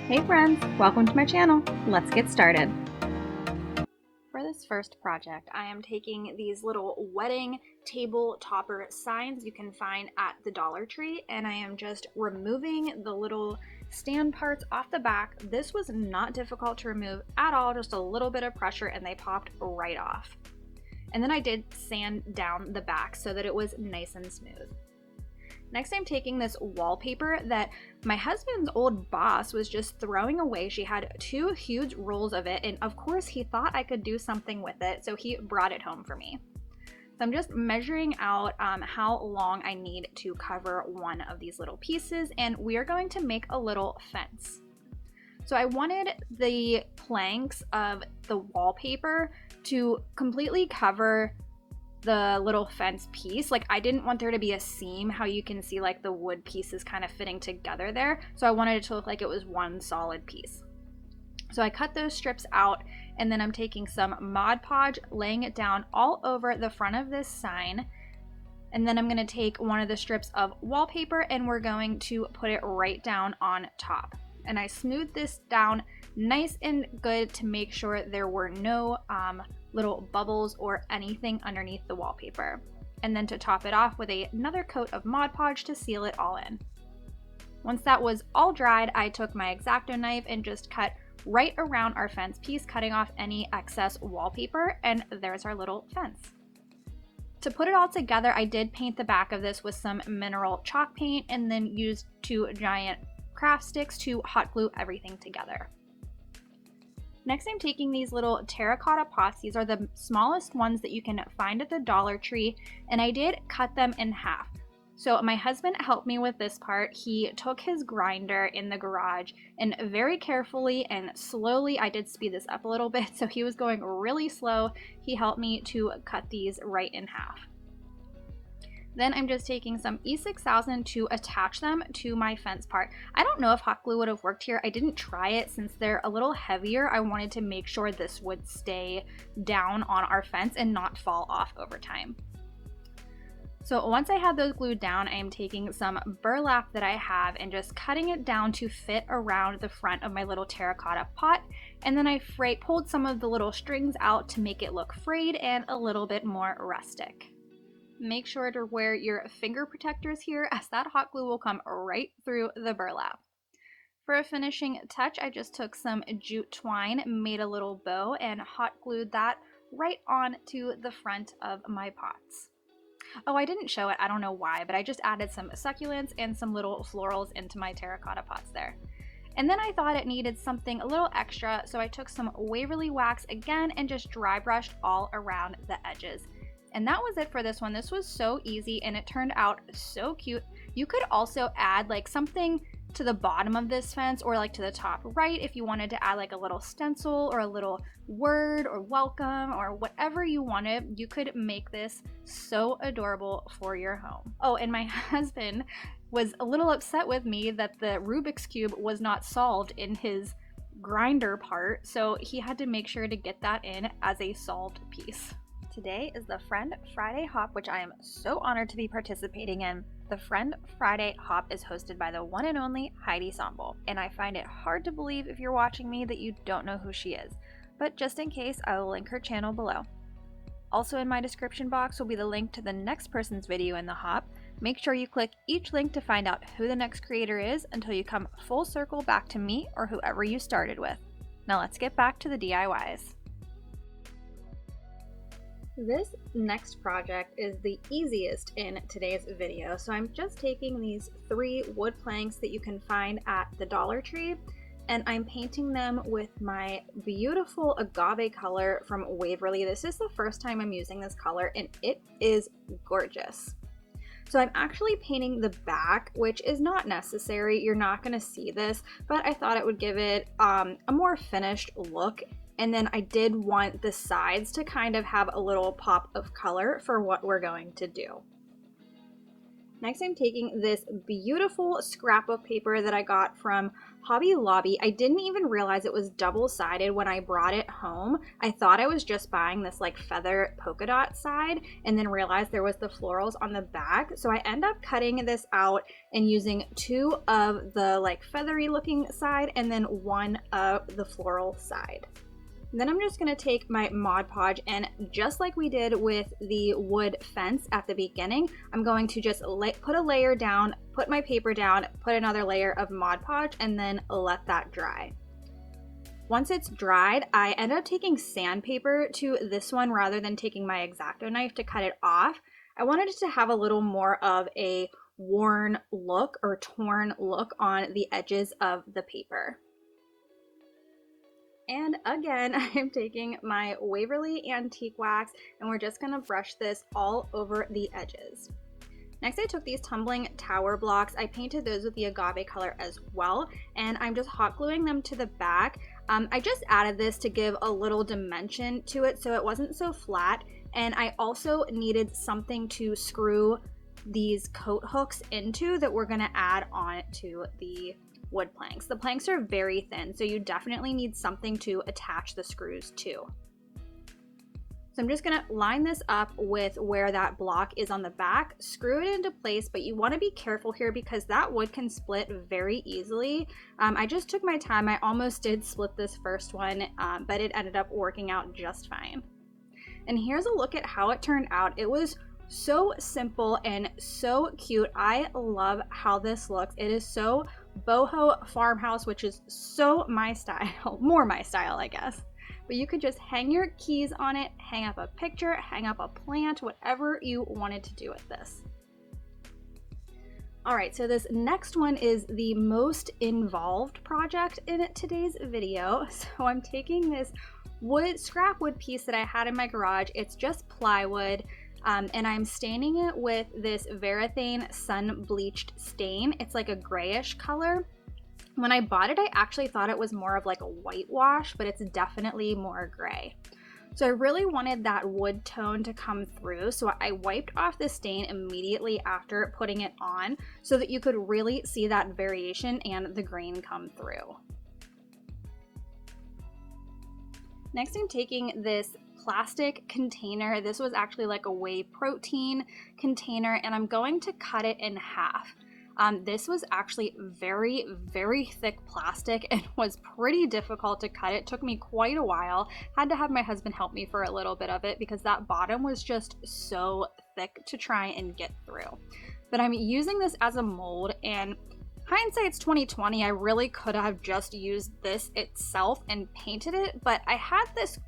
Hey friends, welcome to my channel. Let's get started. For this first project, I am taking these little wedding table topper signs you can find at the Dollar Tree, and I am just removing the little stand parts off the back. This was not difficult to remove at all, just a little bit of pressure and they popped right off. And then I did sand down the back so that it was nice and smooth. Next, I'm taking this wallpaper that my husband's old boss was just throwing away. She had 2 huge rolls of it, and of course he thought I could do something with it, so he brought it home for me. So I'm just measuring out how long I need to cover one of these little pieces, and we are going to make a little fence. So I wanted the planks of the wallpaper to completely cover the little fence piece. Like, I didn't want there to be a seam, how you can see like the wood pieces kind of fitting together there. So I wanted it to look like it was one solid piece. So I cut those strips out, and then I'm taking some Mod Podge, laying it down all over the front of this sign. And then I'm going to take one of the strips of wallpaper and we're going to put it right down on top. And I smoothed this down nice and good to make sure there were no little bubbles or anything underneath the wallpaper. And then to top it off with another coat of Mod Podge to seal it all in. Once that was all dried, I took my X-Acto knife and just cut right around our fence piece, cutting off any excess wallpaper, and there's our little fence. To put it all together, I did paint the back of this with some mineral chalk paint and then used 2 giant craft sticks to hot glue everything together. Next, I'm taking these little terracotta pots. These are the smallest ones that you can find at the Dollar Tree, and I did cut them in half. So my husband helped me with this part. He took his grinder in the garage and very carefully and slowly, I did speed this up a little bit, so he was going really slow. He helped me to cut these right in half. Then I'm just taking some E6000 to attach them to my fence part. I don't know if hot glue would have worked here. I didn't try it since they're a little heavier. I wanted to make sure this would stay down on our fence and not fall off over time. So once I had those glued down, I am taking some burlap that I have and just cutting it down to fit around the front of my little terracotta pot. And then I pulled some of the little strings out to make it look frayed and a little bit more rustic. Make sure to wear your finger protectors here, as that hot glue will come right through the burlap. For a finishing touch, I just took some jute twine, made a little bow, and hot glued that right onto the front of my pots. Oh, I didn't show it, I don't know why, but I just added some succulents and some little florals into my terracotta pots there. And then I thought it needed something a little extra, so I took some Waverly wax again and just dry brushed all around the edges. And that was it for this one. This was so easy and it turned out so cute. You could also add like something to the bottom of this fence or like to the top right if you wanted to add like a little stencil or a little word or welcome or whatever you wanted. You could make this so adorable for your home. Oh, and my husband was a little upset with me that the Rubik's Cube was not solved in his grinder part, so he had to make sure to get that in as a solved piece. Today is the Friend Friday Hop, which I am so honored to be participating in. The Friend Friday Hop is hosted by the one and only Heidi Sonboul, and I find it hard to believe if you're watching me that you don't know who she is. But just in case, I will link her channel below. Also in my description box will be the link to the next person's video in the hop. Make sure you click each link to find out who the next creator is until you come full circle back to me or whoever you started with. Now let's get back to the DIYs. This next project is the easiest in today's video. So I'm just taking these 3 wood planks that you can find at the Dollar Tree, and I'm painting them with my beautiful agave color from Waverly. This is the first time I'm using this color and it is gorgeous. So I'm actually painting the back, which is not necessary. You're not going to see this, but I thought it would give it a more finished look. And then I did want the sides to kind of have a little pop of color for what we're going to do. Next, I'm taking this beautiful scrapbook paper that I got from Hobby Lobby. I didn't even realize it was double-sided when I brought it home. I thought I was just buying this like feather polka dot side and then realized there was the florals on the back. So I end up cutting this out and using 2 of the like feathery looking side and then 1 of the floral side. Then I'm just going to take my Mod Podge, and just like we did with the wood fence at the beginning, I'm going to just put a layer down, put my paper down, put another layer of Mod Podge, and then let that dry. Once it's dried, I end up taking sandpaper to this one rather than taking my X-Acto knife to cut it off. I wanted it to have a little more of a worn look or torn look on the edges of the paper. And again, I'm taking my Waverly Antique Wax and we're just gonna brush this all over the edges. Next, I took these tumbling tower blocks. I painted those with the agave color as well, and I'm just hot gluing them to the back. I just added this to give a little dimension to it so it wasn't so flat, and I also needed something to screw these coat hooks into that we're gonna add on to the wood planks. The planks are very thin, so you definitely need something to attach the screws to. So I'm just gonna line this up with where that block is on the back, screw it into place, but you wanna be careful here because that wood can split very easily. I just took my time. I almost did split this first one, but it ended up working out just fine. And here's a look at how it turned out. It was so simple and so cute. I love how this looks. It is so boho farmhouse, which is so my style, more my style, I guess. But you could just hang your keys on it, hang up a picture, hang up a plant, whatever you wanted to do with this. All right, so this next one is the most involved project in today's video. So I'm taking this scrap wood piece that I had in my garage. It's just plywood. And I'm staining it with this Varathane sun bleached stain. It's like a grayish color. When I bought it, I actually thought it was more of like a whitewash, but it's definitely more gray. So I really wanted that wood tone to come through, so I wiped off the stain immediately after putting it on so that you could really see that variation and the grain come through. Next, I'm taking this plastic container. This was actually like a whey protein container, and I'm going to cut it in half. This was actually very, very thick plastic and was pretty difficult to cut. It took me quite a while. Had to have my husband help me for a little bit of it because that bottom was just so thick to try and get through. But I'm using this as a mold, and hindsight's 2020. I really could have just used this itself and painted it, but I had this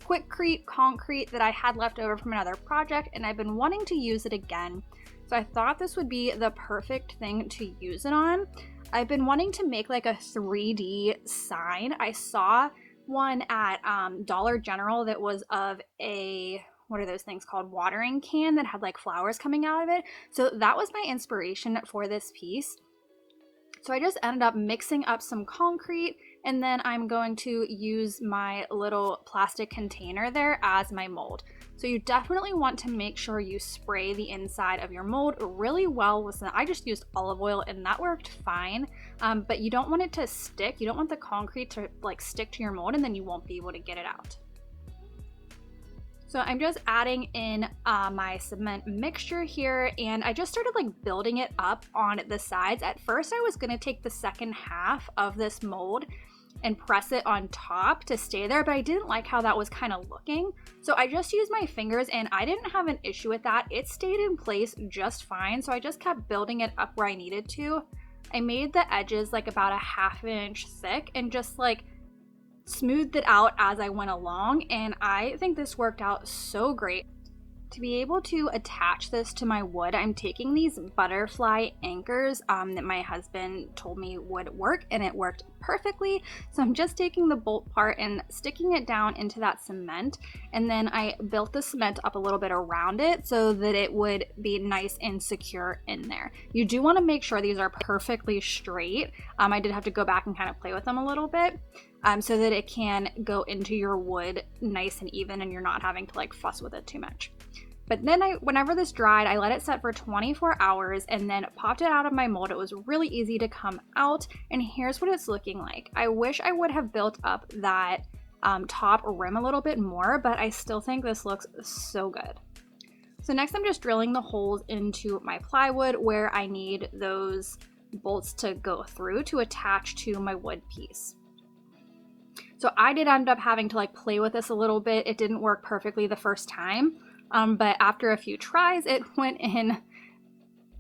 Quikrete concrete that I had left over from another project, and I've been wanting to use it again. So I thought this would be the perfect thing to use it on. I've been wanting to make like a 3D sign. I saw one at Dollar General that was of a, what are those things called, watering can that had like flowers coming out of it. So that was my inspiration for this piece. So I just ended up mixing up some concrete, and then I'm going to use my little plastic container there as my mold. So you definitely want to make sure you spray the inside of your mold really well with some, I just used olive oil and that worked fine, but you don't want it to stick. You don't want the concrete to like stick to your mold and then you won't be able to get it out. So I'm just adding in my cement mixture here, and I just started like building it up on the sides. At first I was gonna take the second half of this mold and press it on top to stay there, but I didn't like how that was kind of looking. So I just used my fingers and I didn't have an issue with that. It stayed in place just fine. So I just kept building it up where I needed to. I made the edges like about a ½ inch thick and just like smoothed it out as I went along, and I think this worked out so great. To be able to attach this to my wood, I'm taking these butterfly anchors that my husband told me would work, and it worked perfectly. So I'm just taking the bolt part and sticking it down into that cement, and then I built the cement up a little bit around it so that it would be nice and secure in there. You do want to make sure these are perfectly straight. I did have to go back and kind of play with them a little bit so that it can go into your wood nice and even and you're not having to like fuss with it too much. But then whenever this dried, I let it set for 24 hours and then popped it out of my mold. It was really easy to come out, and here's what it's looking like. I wish I would have built up that top rim a little bit more, but I still think this looks so good. So next I'm just drilling the holes into my plywood where I need those bolts to go through to attach to my wood piece. So I did end up having to like play with this a little bit. It didn't work perfectly the first time, but after a few tries it went in,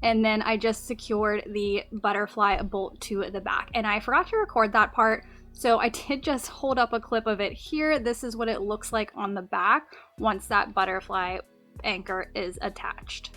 and then I just secured the butterfly bolt to the back. And I forgot to record that part, so I did just hold up a clip of it here. This is what it looks like on the back once that butterfly anchor is attached.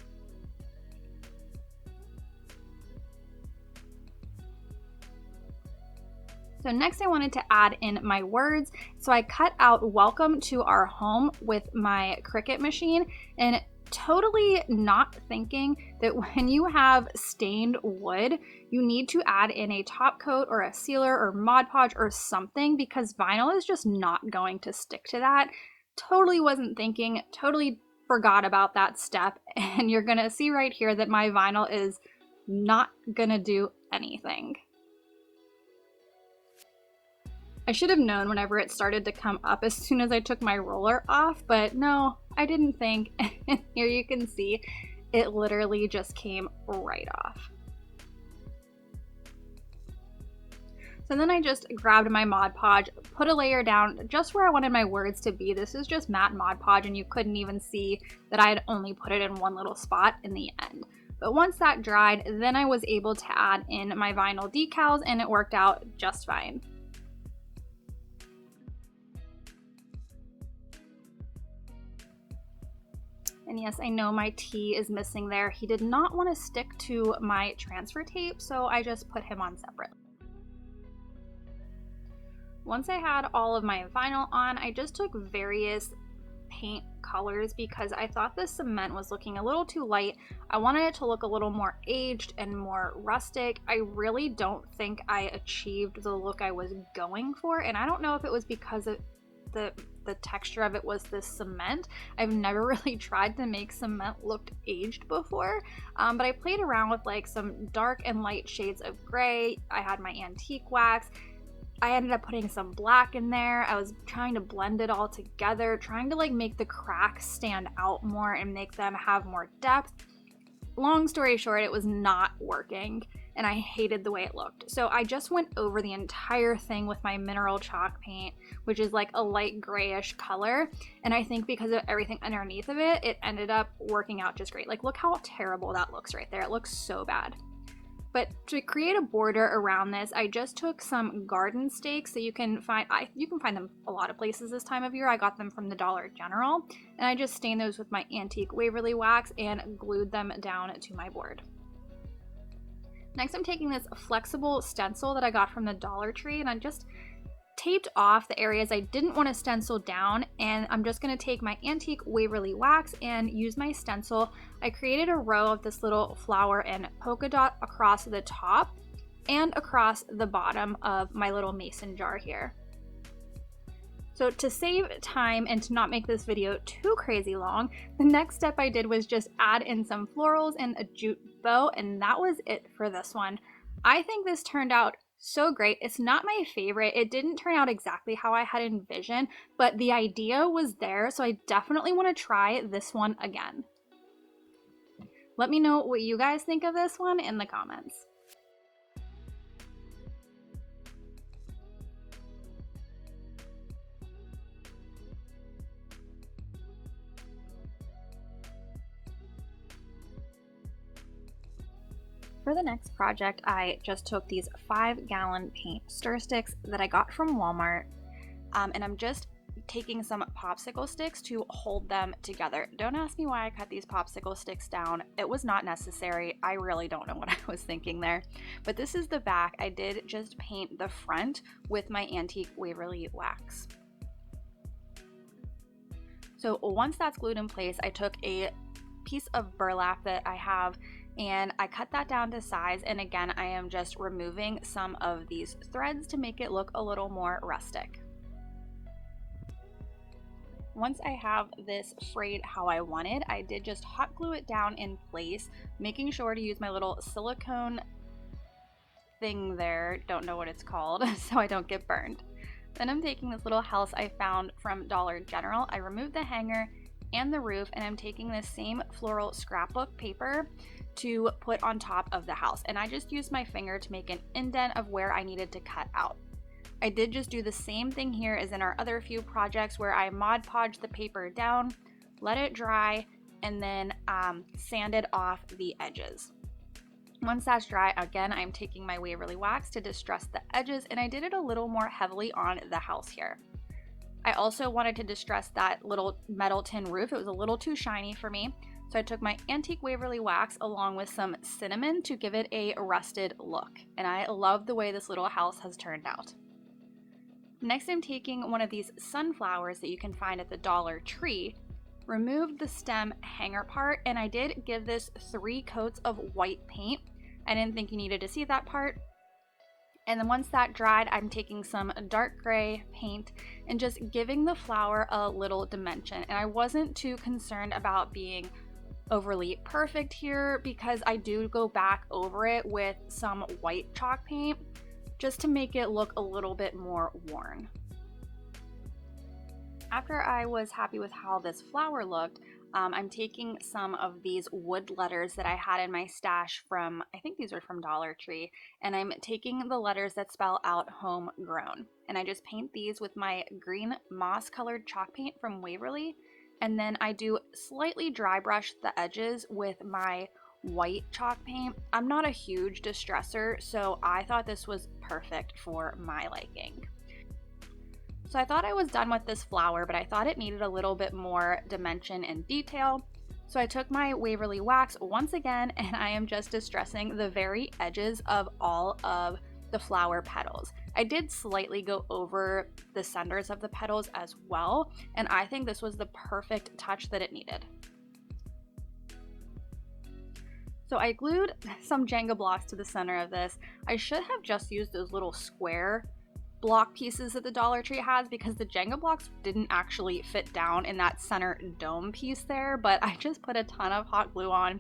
So next I wanted to add in my words. So I cut out "Welcome to our home" with my Cricut machine, and totally not thinking that when you have stained wood, you need to add in a top coat or a sealer or Mod Podge or something, because vinyl is just not going to stick to that. Totally wasn't thinking, totally forgot about that step, and you're gonna see right here that my vinyl is not gonna do anything. I should have known whenever it started to come up as soon as I took my roller off, but no, I didn't think. And here you can see it literally just came right off. So then I just grabbed my Mod Podge, put a layer down just where I wanted my words to be. This is just matte Mod Podge, and you couldn't even see that I had only put it in one little spot in the end. But once that dried, then I was able to add in my vinyl decals, and it worked out just fine. And yes, I know my T is missing there. He did not want to stick to my transfer tape, so I just put him on separately. Once I had all of my vinyl on, I just took various paint colors because I thought the cement was looking a little too light. I wanted it to look a little more aged and more rustic. I really don't think I achieved the look I was going for, and I don't know if it was because of the texture of it was this cement. I've never really tried to make cement look aged before, but I played around with like some dark and light shades of gray. I had my antique wax. I ended up putting some black in there. I was trying to blend it all together, trying to like make the cracks stand out more and make them have more depth. Long story short, it was not working, and I hated the way it looked. So I just went over the entire thing with my mineral chalk paint, which is like a light grayish color. And I think because of everything underneath of it, it ended up working out just great. Like, look how terrible that looks right there. It looks so bad. But to create a border around this, I just took some garden stakes that you can find them a lot of places this time of year. I got them from the Dollar General, and I just stained those with my antique Waverly wax and glued them down to my board. Next, I'm taking this flexible stencil that I got from the Dollar Tree, and I just taped off the areas I didn't want to stencil down, and I'm just going to take my antique Waverly wax and use my stencil. I created a row of this little flower and polka dot across the top and across the bottom of my little mason jar here. So to save time and to not make this video too crazy long, the next step I did was just add in some florals and a jute bow, and that was it for this one. I think this turned out so great. It's not my favorite. It didn't turn out exactly how I had envisioned, but the idea was there, so I definitely want to try this one again. Let me know what you guys think of this one in the comments. For the next project, I just took these 5-gallon paint stir sticks that I got from Walmart, and I'm just taking some popsicle sticks to hold them together. Don't ask me why I cut these popsicle sticks down. It was not necessary. I really don't know what I was thinking there. But this is the back. I did just paint the front with my antique Waverly wax. So once that's glued in place, I took a piece of burlap that I have and I cut that down to size, and again I am just removing some of these threads to make it look a little more rustic. Once I have this frayed how I wanted, I did just hot glue it down in place, making sure to use my little silicone thing there, don't know what it's called, so I don't get burned. Then I'm taking this little house I found from Dollar General. I removed the hanger and the roof, and I'm taking this same floral scrapbook paper to put on top of the house, and I just used my finger to make an indent of where I needed to cut out. I did just do the same thing here as in our other few projects, where I Mod Podged the paper down, let it dry, and then sanded off the edges. Once that's dry, again, I'm taking my Waverly wax to distress the edges, and I did it a little more heavily on the house here. I also wanted to distress that little metal tin roof. It was a little too shiny for me, so I took my antique Waverly wax along with some cinnamon to give it a rusted look, and I love the way this little house has turned out. Next, I'm taking one of these sunflowers that you can find at the Dollar Tree, removed the stem hanger part, and I did give this 3 coats of white paint. I didn't think you needed to see that part. And then once that dried, I'm taking some dark gray paint and just giving the flower a little dimension. And I wasn't too concerned about being overly perfect here, because I do go back over it with some white chalk paint just to make it look a little bit more worn. After I was happy with how this flower looked, I'm taking some of these wood letters that I had in my stash from, I think these are from Dollar Tree, and I'm taking the letters that spell out homegrown. And I just paint these with my green moss colored chalk paint from Waverly, and then I do slightly dry brush the edges with my white chalk paint. I'm not a huge distresser, so I thought this was perfect for my liking. So I thought I was done with this flower, but I thought it needed a little bit more dimension and detail. So I took my Waverly wax once again, and I am just distressing the very edges of all of the flower petals. I did slightly go over the centers of the petals as well, and I think this was the perfect touch that it needed. So I glued some Jenga blocks to the center of this. I should have just used those little square block pieces that the Dollar Tree has, because the Jenga blocks didn't actually fit down in that center dome piece there, but I just put a ton of hot glue on.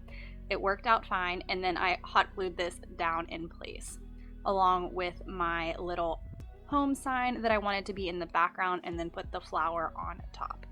It worked out fine, and then I hot glued this down in place along with my little home sign that I wanted to be in the background, and then put the flower on top.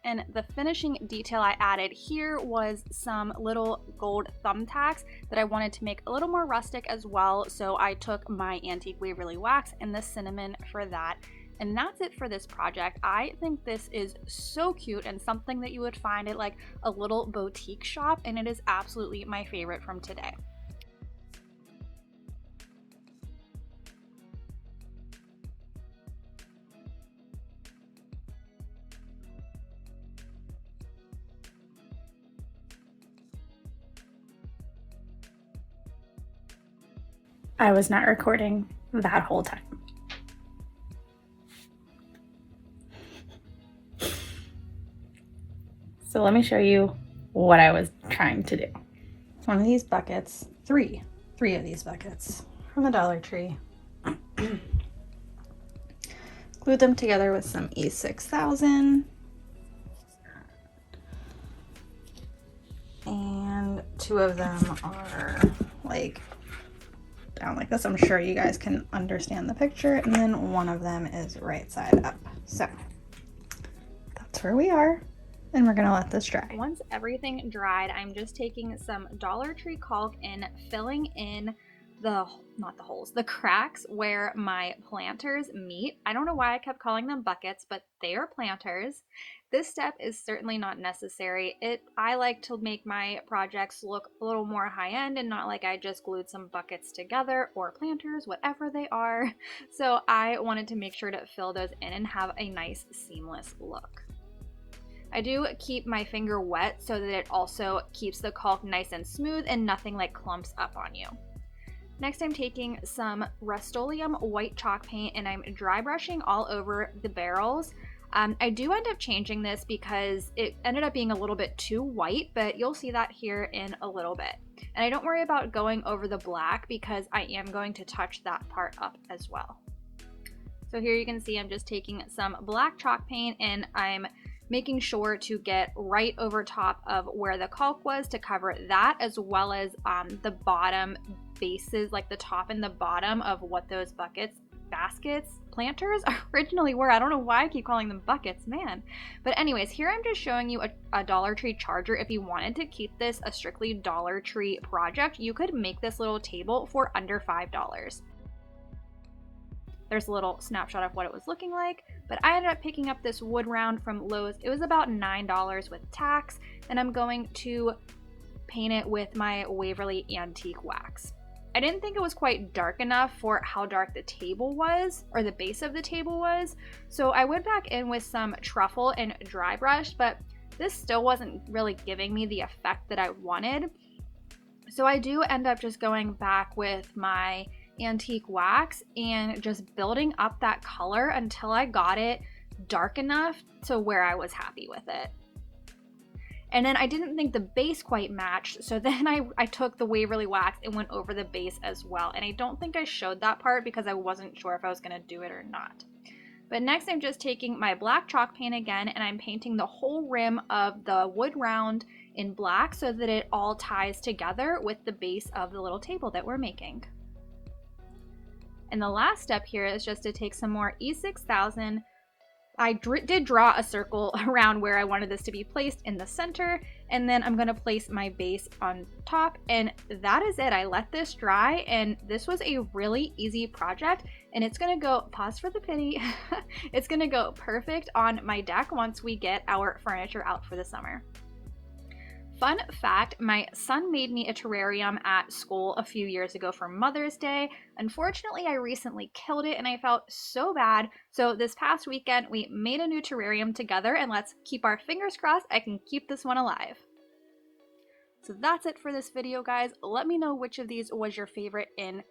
And the finishing detail I added here was some little gold thumbtacks that I wanted to make a little more rustic as well. So I took my antique Waverly wax and the cinnamon for that. And that's it for this project. I think this is so cute and something that you would find at like a little boutique shop, and it is absolutely my favorite from today. I was not recording that whole time. So let me show you what I was trying to do. One of these buckets, three of these buckets from the Dollar Tree. Glued them together with some E6000. And 2 of them are like down like this. I'm sure you guys can understand the picture. And then 1 of them is right side up. So that's where we are. And we're gonna let this dry. Once everything dried, I'm just taking some Dollar Tree caulk and filling in the cracks where my planters meet. I don't know why I kept calling them buckets, but they are planters. This step is certainly not necessary. I like to make my projects look a little more high-end and not like I just glued some buckets together, or planters, whatever they are. So I wanted to make sure to fill those in and have a nice seamless look. I do keep my finger wet so that it also keeps the caulk nice and smooth and nothing like clumps up on you. Next, I'm taking some Rust-Oleum white chalk paint and I'm dry brushing all over the barrels. I do end up changing this because it ended up being a little bit too white, but you'll see that here in a little bit. And I don't worry about going over the black because I am going to touch that part up as well. So here you can see I'm just taking some black chalk paint and I'm making sure to get right over top of where the caulk was to cover that, as well as the bottom bases, like the top and the bottom of what those baskets, planters originally were. I don't know why I keep calling them buckets, man. But anyways, here I'm just showing you a Dollar Tree charger. If you wanted to keep this a strictly Dollar Tree project, you could make this little table for under $5. There's a little snapshot of what it was looking like, but I ended up picking up this wood round from Lowe's. It was about $9 with tax, and I'm going to paint it with my Waverly Antique Wax. I didn't think it was quite dark enough for how dark the table was, or the base of the table was, so I went back in with some truffle and dry brush, but this still wasn't really giving me the effect that I wanted. So I do end up just going back with my antique wax and just building up that color until I got it dark enough to where I was happy with it. And then I didn't think the base quite matched, so then I took the Waverly wax and went over the base as well. And I don't think I showed that part because I wasn't sure if I was going to do it or not. But next I'm just taking my black chalk paint again and I'm painting the whole rim of the wood round in black so that it all ties together with the base of the little table that we're making. And the last step here is just to take some more E6000. I did draw a circle around where I wanted this to be placed in the center, and then I'm going to place my base on top, and that is it. I let this dry, and this was a really easy project, and it's going to go, pause for the pity, it's going to go perfect on my deck once we get our furniture out for the summer. Fun fact, my son made me a terrarium at school a few years ago for Mother's Day. Unfortunately, I recently killed it and I felt so bad. So this past weekend, we made a new terrarium together, and let's keep our fingers crossed I can keep this one alive. So that's it for this video, guys. Let me know which of these was your favorite in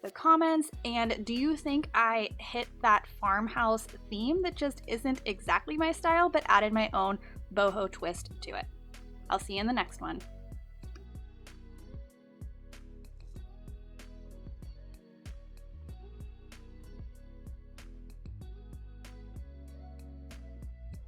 the comments, and do you think I hit that farmhouse theme that just isn't exactly my style but added my own boho twist to it? I'll see you in the next one.